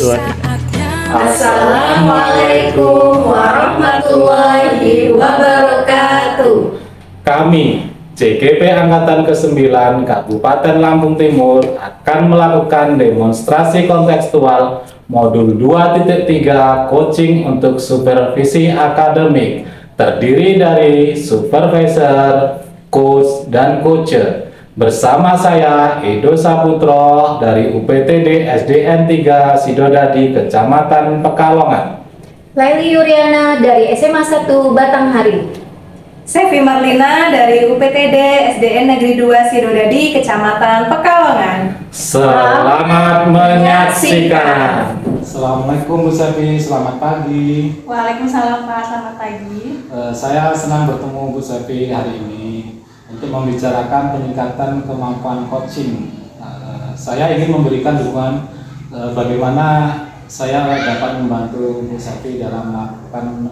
selanjutnya. Assalamualaikum warahmatullahi wabarakatuh. Kami, CGP Angkatan ke-9 Kabupaten Lampung Timur akan melakukan demonstrasi kontekstual modul 2.3 coaching untuk supervisi akademik, terdiri dari supervisor, coach, dan coacher. Bersama saya, Edo Saputro dari UPTD SDN 3 Sidodadi, Kecamatan Pekalongan. Laili Yuriana dari SMA 1 Batanghari. Sevi Marlina dari UPTD SDN Negeri 2 Sidodadi, Kecamatan Pekalongan. Selamat menyaksikan. Assalamualaikum Bu Sevi, selamat pagi. Waalaikumsalam Pak, selamat pagi. Saya senang bertemu Bu Sevi hari ini untuk membicarakan peningkatan kemampuan coaching. Saya ingin memberikan dukungan bagaimana saya dapat membantu Bu Sevi dalam melakukan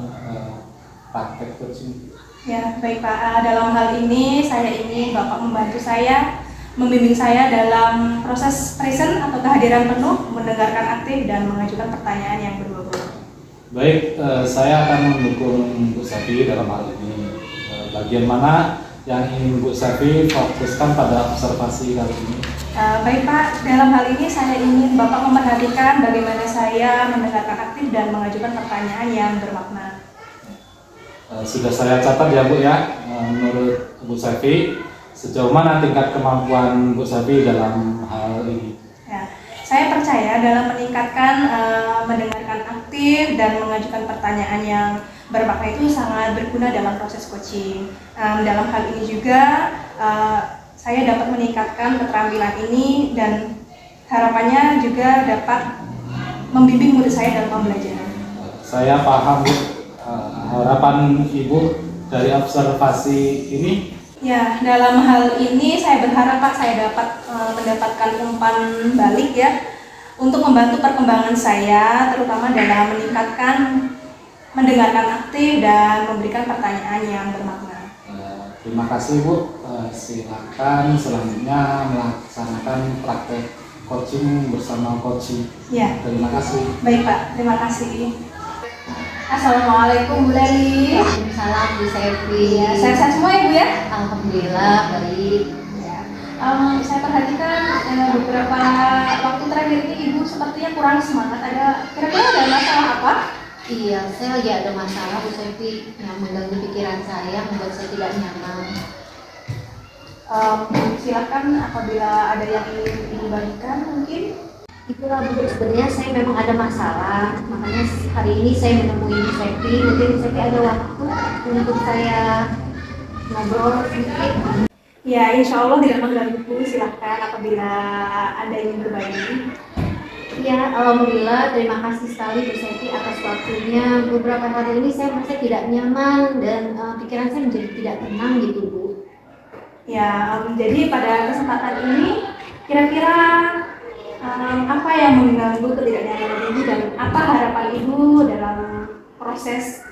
praktek coaching. Ya, baik Pak. Dalam hal ini saya ingin Bapak membantu saya, membimbing saya dalam proses present atau kehadiran penuh, mendengarkan aktif dan mengajukan pertanyaan yang berbobot. Baik, saya akan mendukung Bu Sevi dalam hal ini. Bagian mana yang ingin Bu Sevi fokuskan pada observasi kali ini? Baik Pak, dalam hal ini saya ingin Bapak memperhatikan bagaimana saya mendengarkan aktif dan mengajukan pertanyaan yang bermakna. Sudah saya catat ya Bu ya. Menurut Bu Sevi, sejauh mana tingkat kemampuan Bu Sevi dalam hal ini? Ya, saya percaya dalam meningkatkan mendengarkan aktif dan mengajukan pertanyaan yang bermakna itu sangat berguna dalam proses coaching. Dalam hal ini juga saya dapat meningkatkan keterampilan ini dan harapannya juga dapat membimbing murid saya dalam pembelajaran. Saya paham Bu. Harapan Ibu dari observasi ini? Ya, dalam hal ini saya berharap Pak saya dapat mendapatkan umpan balik ya untuk membantu perkembangan saya, terutama dalam meningkatkan mendengarkan aktif dan memberikan pertanyaan yang bermakna. Terima kasih Bu. Silakan selanjutnya melaksanakan praktek coaching bersama coaching. Ya. Terima kasih. Baik Pak, terima kasih. Assalamualaikum Bu Leli. Waalaikumsalam Bu Sevi. Ya, sehat semua ya Bu ya? Alhamdulillah baik. Ya. Saya perhatikan beberapa waktu terakhir ini Ibu sepertinya kurang semangat. Kira-kira ada masalah apa? Iya, saya lagi ada masalah Bu Sevi yang mengganggu pikiran saya, membuat saya tidak nyaman. Silakan apabila ada yang ingin Ibu bagikan mungkin. Itulah Bu, sebenarnya saya memang ada masalah, makanya hari ini saya menemui Bu Sevi. Mungkin Bu Sevi ada waktu untuk saya ngobrol sedikit. Ya, insya Allah tidak mengganggu Bu. Silakan apabila ada yang ingin berbagi. Ya, alhamdulillah, terima kasih sekali Bu Sevi atas waktunya. Beberapa hari ini saya merasa tidak nyaman dan pikiran saya menjadi tidak tenang gitu Bu. Ya, jadi pada kesempatan ini kira-kira apa yang mengganggu ketidaknyamanan Ibu dan apa harapan Ibu dalam proses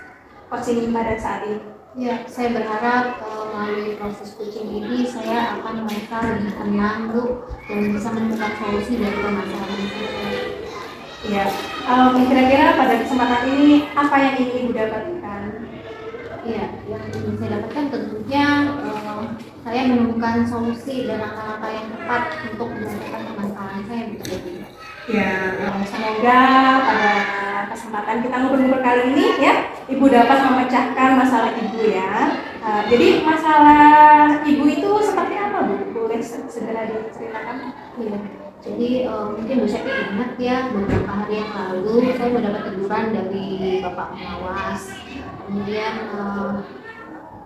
coaching pada saat ini? Ya, saya berharap melalui proses coaching ini saya akan merasa lebih tenang Bu dan bisa menemukan solusi dari permasalahan saya. Ya, kira-kira pada kesempatan ini apa yang ingin Ibu dapatkan? Ya, yang ingin saya dapatkan tentunya saya menemukan solusi dan langkah-langkah yang tepat untuk menyelesaikan permasalahan saya begitu. Ya, semoga pada kesempatan kita ngobrol-ngobrol kali ini ya, Ibu dapat memecahkan masalah Ibu ya. Jadi masalah Ibu itu seperti apa Bu? Boleh segera diceritakan? Iya. Jadi mungkin Bu Sevi ingat ya, beberapa hari yang lalu saya mendapat teguran dari Bapak Pengawas. Kemudian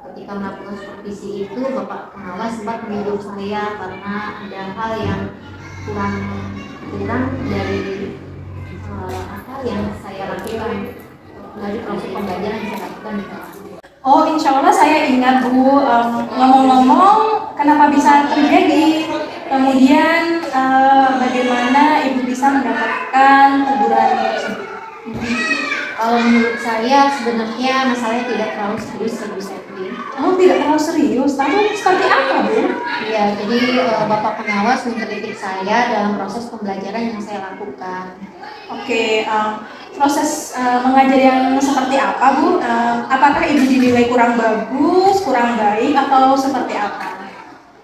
ketika melakukan supervisi itu Bapak Pengawas sempat menyuruh saya karena ada hal yang kurang dari apa yang saya lakukan dari proses pembelajaran yang saya lakukan di kelas. Oh, insya Allah saya ingat Bu. Ngomong-ngomong, kenapa bisa terjadi? Kemudian bagaimana Ibu bisa mendapatkan teguran tersebut? Kalau menurut saya sebenarnya masalahnya tidak terlalu serius Bu Septi. Oh, tidak terlalu serius. Lalu seperti apa, Bu? Ya, jadi Bapak pengawas mengkritik saya dalam proses pembelajaran yang saya lakukan. Oke, proses mengajar yang seperti apa, Bu? Apakah Ibu dinilai kurang bagus, kurang baik, atau seperti apa?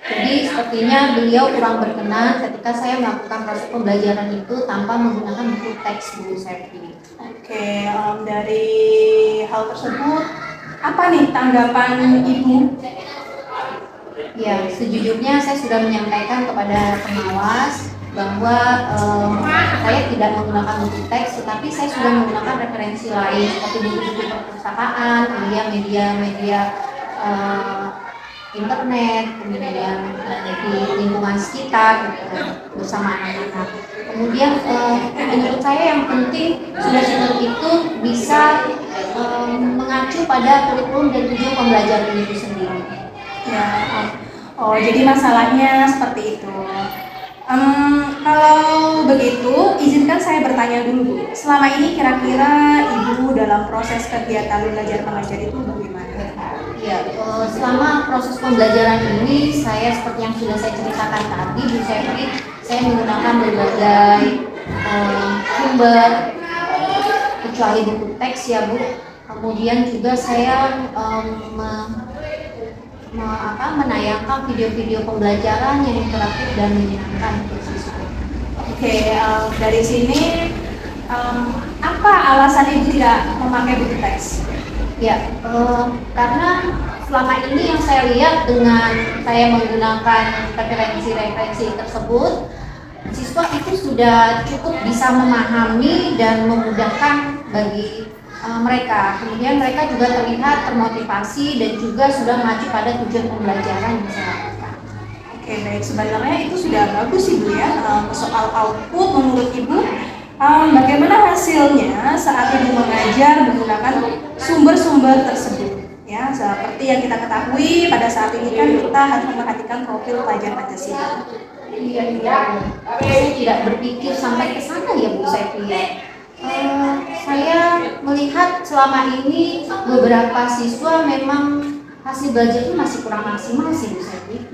Jadi sepertinya beliau kurang berkenan ketika saya melakukan proses pembelajaran itu tanpa menggunakan buku teks Bu Septi. Oke, dari hal tersebut, apa nih tanggapan Ibu? Ya, sejujurnya saya sudah menyampaikan kepada pengawas bahwa saya tidak menggunakan buku teks, tetapi saya sudah menggunakan referensi lain seperti buku-buku perpustakaan, kemudian media-media internet, kemudian di lingkungan sekitar gitu, bersama anak-anak. Kemudian menurut saya yang penting sudah seperti itu bisa mengacu pada kurikulum dan tujuan pembelajaran itu sendiri. Ya, oh jadi masalahnya seperti itu. Kalau begitu, izinkan saya bertanya dulu, Bu. Selama ini kira-kira Ibu dalam proses kegiatan belajar mengajar itu bagaimana? Ya, selama proses pembelajaran ini saya seperti yang sudah saya ceritakan tadi, Bu Septi, saya menggunakan berbagai sumber kecuali buku teks ya Bu. Kemudian juga saya menayangkan video-video pembelajaran yang interaktif dan menyenangkan untuk siswa. Oke, dari sini apa alasan Ibu tidak memakai buku teks? Ya, karena selama ini yang saya lihat dengan saya menggunakan referensi-referensi tersebut, siswa itu sudah cukup bisa memahami dan memudahkan bagi mereka. Kemudian mereka juga terlihat termotivasi dan juga sudah maju pada tujuan pembelajaran yang saya lakukan. Oke, baik. Sebenarnya itu sudah bagus Ibu ya. Soal output menurut Ibu, bagaimana hasilnya saat Ibu mengajar menggunakan sumber-sumber tersebut? Ya, seperti yang kita ketahui pada saat ini kan kita harus memperhatikan profil pelajar Pancasila. Iya. Saya tidak berpikir sampai ke sana ya Bu Septi. Saya melihat selama ini beberapa siswa memang hasil belajarnya masih kurang maksimal sih Bu Septi.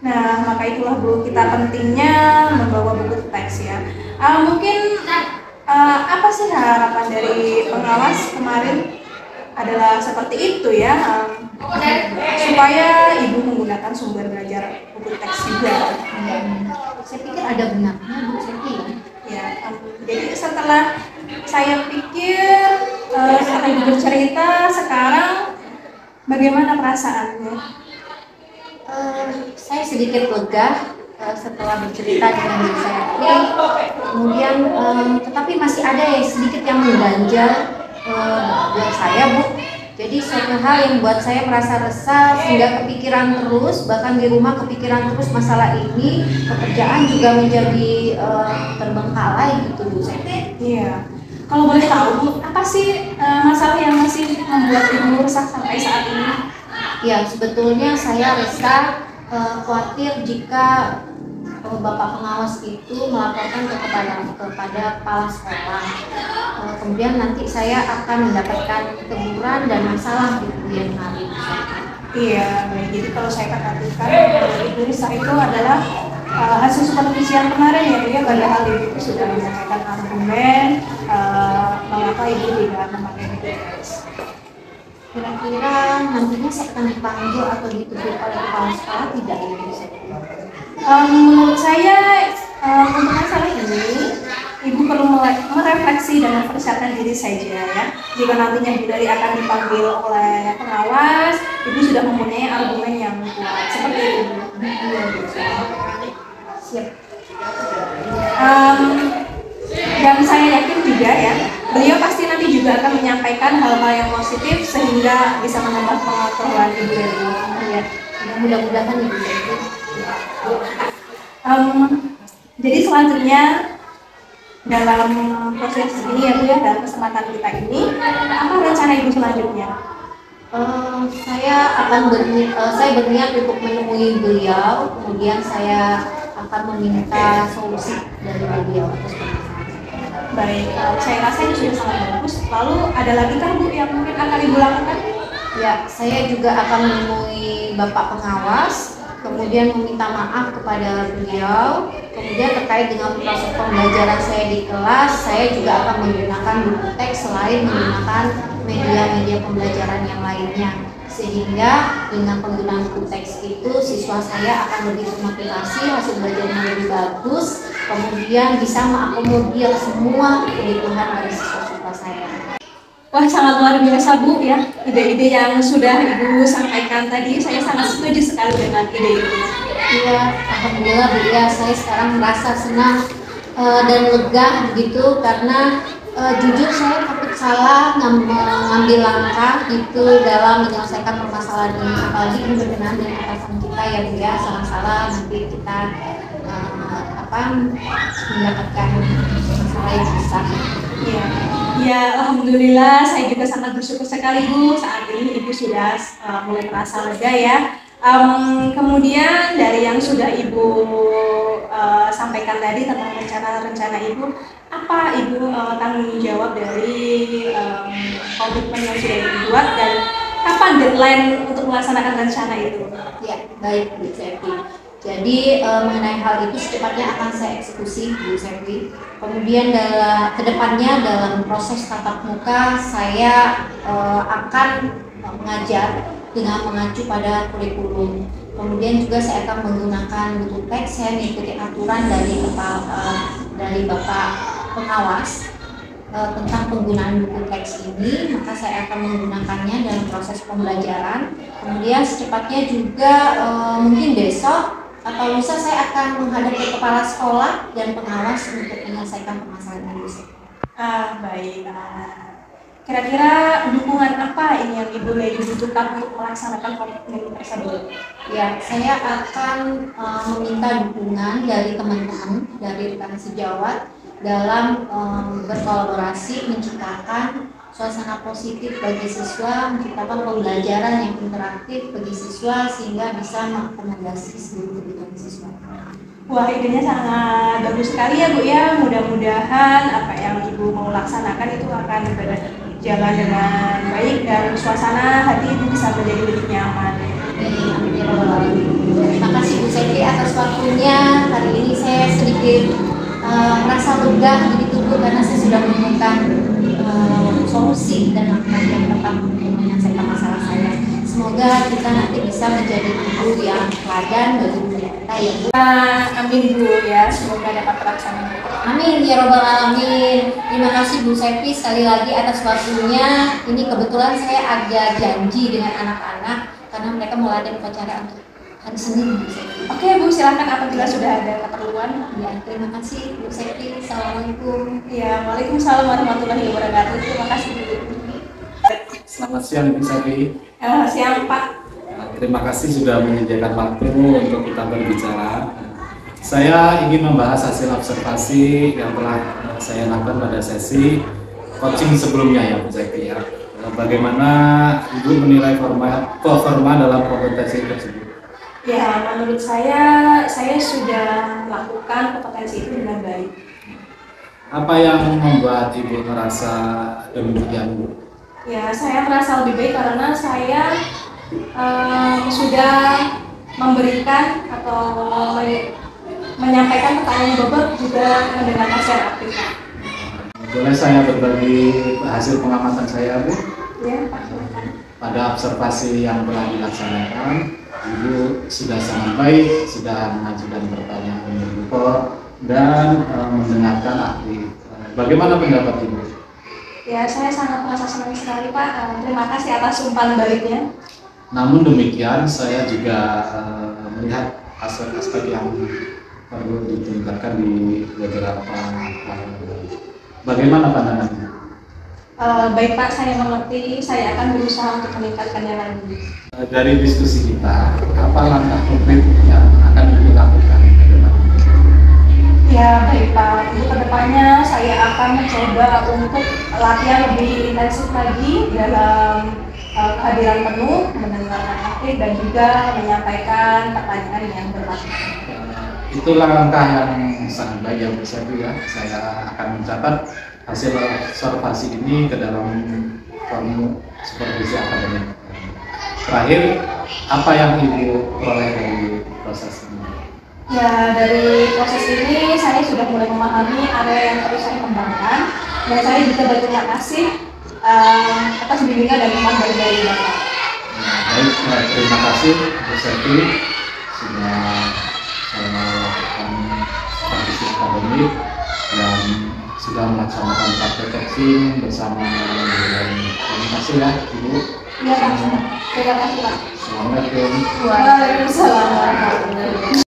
Nah, maka itulah Bu, kita pentingnya membawa buku teks ya. Mungkin apa sih harapan dari pengawas kemarin adalah seperti itu ya, supaya Ibu menggunakan sumber belajar buku teks juga. Saya pikir ada benarnya Bu Septi ya. Ya, jadi setelah saya pikir, setelah Ibu bercerita, sekarang bagaimana perasaannya? Saya sedikit lega setelah bercerita dengan Bu Septi. Kemudian, tetapi masih ada yang sedikit yang mengganjal buat saya Bu. Jadi suatu hal yang buat saya merasa resah sehingga kepikiran terus, bahkan di rumah kepikiran terus masalah ini, pekerjaan juga menjadi terbengkalai gitu Bu Septi. Iya. Kalau boleh tahu Bu, apa sih masalah yang masih membuat Ibu resah sampai saat ini? Ya, sebetulnya saya resah, khawatir jika Bapak pengawas itu melaporkan kepada kepala sekolah. Kemudian nanti saya akan mendapatkan teguran dan masalah di kemudian hari. Iya, baik. Jadi kalau saya perhatikan, Ibu resah itu adalah hasil supervisi yang kemarin ya Bu ya, padahal Ibu sudah menyampaikan argumen mengapa Ibu tidak memakai buku teks. Kira-kira nantinya saya akan dipanggil atau dituntut oleh kepala sekolah tidak ya Bu Septi? Menurut saya untuk masalah ini Ibu perlu merefleksi dan mempersiapkan diri saja ya. Jika nantinya Bu Dari akan dipanggil oleh pengawas, Ibu sudah mempunyai argumen yang kuat seperti itu. Siap. Dan saya yakin juga ya, beliau pasti nanti juga akan menyampaikan hal-hal yang positif sehingga bisa menambah pengetahuan Ibu Dari. Ya, mudah-mudahan Ibu Septi. Jadi selanjutnya dalam proses ini ya Bu ya, dalam kesempatan kita ini, apa rencana Ibu selanjutnya? Saya berniat untuk menemui beliau, kemudian saya akan meminta solusi dari beliau atas permasalahan. Baik, saya rasa ini sudah sangat bagus. Lalu ada lagi kan Bu yang mungkin akan Ibu lakukan? Ya, saya juga akan menemui Bapak pengawas, kemudian meminta maaf kepada beliau. Kemudian terkait dengan proses pembelajaran saya di kelas, saya juga akan menggunakan buku teks selain menggunakan media-media pembelajaran yang lainnya. Sehingga dengan penggunaan buku teks itu siswa saya akan lebih termotivasi, hasil belajarnya lebih bagus, kemudian bisa mengakomodir semua kebutuhan dari siswa-siswa saya. Wah, sangat luar biasa Bu ya, ide-ide yang sudah Ibu sampaikan tadi, saya sangat setuju sekali dengan ide itu. Iya, alhamdulillah Bu ya, saya sekarang merasa senang dan lega begitu karena jujur saya takut salah mengambil langkah gitu dalam menyelesaikan permasalahan ini, apalagi ini berkenaan dengan atasan kita ya Bu ya, salah-salah nanti kita mendapatkan masalah yang besar. Iya, ya alhamdulillah saya juga sangat bersyukur sekali Bu, saat ini Ibu sudah mulai merasa lega ya. Kemudian dari yang sudah Ibu sampaikan tadi tentang rencana-rencana Ibu, apa Ibu tanggung jawab dari komitmen yang sudah Ibu buat dan kapan deadline untuk melaksanakan rencana itu? Ya, baik Bu Septi. Jadi mengenai hal itu secepatnya akan saya eksekusi Bu Septi. Kemudian kedepannya dalam proses tatap muka saya akan mengajar dengan mengacu pada kurikulum. Kemudian juga saya akan menggunakan buku teks, saya mengikuti aturan dari Bapak pengawas tentang penggunaan buku teks ini, maka saya akan menggunakannya dalam proses pembelajaran. Kemudian secepatnya juga mungkin besok atau lusa saya akan menghadap ke kepala sekolah dan pengawas untuk menyelesaikan permasalahan ini. Baik. Kira-kira dukungan apa ini yang Ibu Lady butuhkan untuk melaksanakan komitmen tersebut? Ya, saya akan meminta dukungan dari teman-teman dari rekan sejawat dalam berkolaborasi menciptakan suasana positif bagi siswa, menciptakan pembelajaran yang interaktif bagi siswa sehingga bisa mengakomodasi seluruh kebutuhan siswa. Wah, idenya sangat bagus sekali ya Bu ya. Mudah-mudahan apa yang Ibu mau laksanakan itu akan berjalan dengan baik dan suasana hati Ibu bisa menjadi lebih nyaman. Terima kasih Bu Septi atas waktunya. Hari ini saya sedikit merasa lega begitu Bu karena saya sudah menemukan solusi dan langkah yang tepat untuk menyelesaikan masalah saya. Semoga kita nanti bisa menjadi ibu yang teladan bagi dunia kita ya Bu. Amin Bu ya, semoga dapat terlaksana. Amin ya robbal alamin. Terima kasih Bu Septi sekali lagi atas waktunya. Ini kebetulan saya ada janji dengan anak-anak karena mereka mau latihan upacara untuk hari Senin Bu Septi. Oke Bu, silakan apabila sudah ada keperluan. Ya, terima kasih Bu Septi. Assalamualaikum. Ya, waalaikumsalam warahmatullahi wabarakatuh. Terima kasih Bu. Selamat siang Bu Sapi. Siang Pak. Terima kasih sudah menyediakan waktu untuk kita berbicara. Saya ingin membahas hasil observasi yang telah saya lakukan pada sesi coaching sebelumnya ya Bu Sapi ya. Bagaimana Ibu menilai performa dalam kompetensi tersebut? Ya, menurut saya sudah melakukan kompetensi itu dengan baik. Apa yang membuat Ibu merasa demikian Bu? Ya, saya merasa lebih baik karena saya sudah memberikan atau menyampaikan pertanyaan bobot juga mendengarkan secara aktif. Boleh saya berbagi hasil pengamatan saya Bu? Ya, Pak. Pada observasi yang telah dilaksanakan, Ibu sudah sangat baik, sudah mengajukan pertanyaan menurut dan mendengarkan aktif. Bagaimana pendapat Ibu? Ya, saya sangat merasa senang sekali Pak. Terima kasih atas umpan baliknya. Namun demikian, saya juga melihat aspek-aspek yang perlu ditingkatkan di beberapa hal. Bagaimana pandangannya? Baik Pak, saya mengerti. Saya akan berusaha untuk meningkatkannya lagi. Dari diskusi kita, apa langkah konkret yang akan Ibu lakukan? Ya baik Pak, untuk kedepannya saya akan mencoba untuk latihan lebih intensif lagi dalam kehadiran penuh, mendengarkan aktif dan juga menyampaikan pertanyaan yang bermakna. itulah langkah yang sangat baik ya Bu Sevi ya. Saya akan mencatat hasil observasi ini ke dalam form supervisi akademik. Terakhir, apa yang Ibu peroleh dari proses ini? Ya, dari proses ini saya sudah mulai memahami area yang perlu saya kembangkan, dan saya juga berterima kasih atas bimbingan dan umpan dari Bapak. Baik, terima kasih Bu Sevi sudah melakukan supervisi akademik dan sudah melaksanakan praktek coaching bersama dengan. Terima kasih ya Ibu. Iya Pak, terima kasih Pak. Assalamualaikum. Waalaikumsalam warahmatullahi wabarakatuh.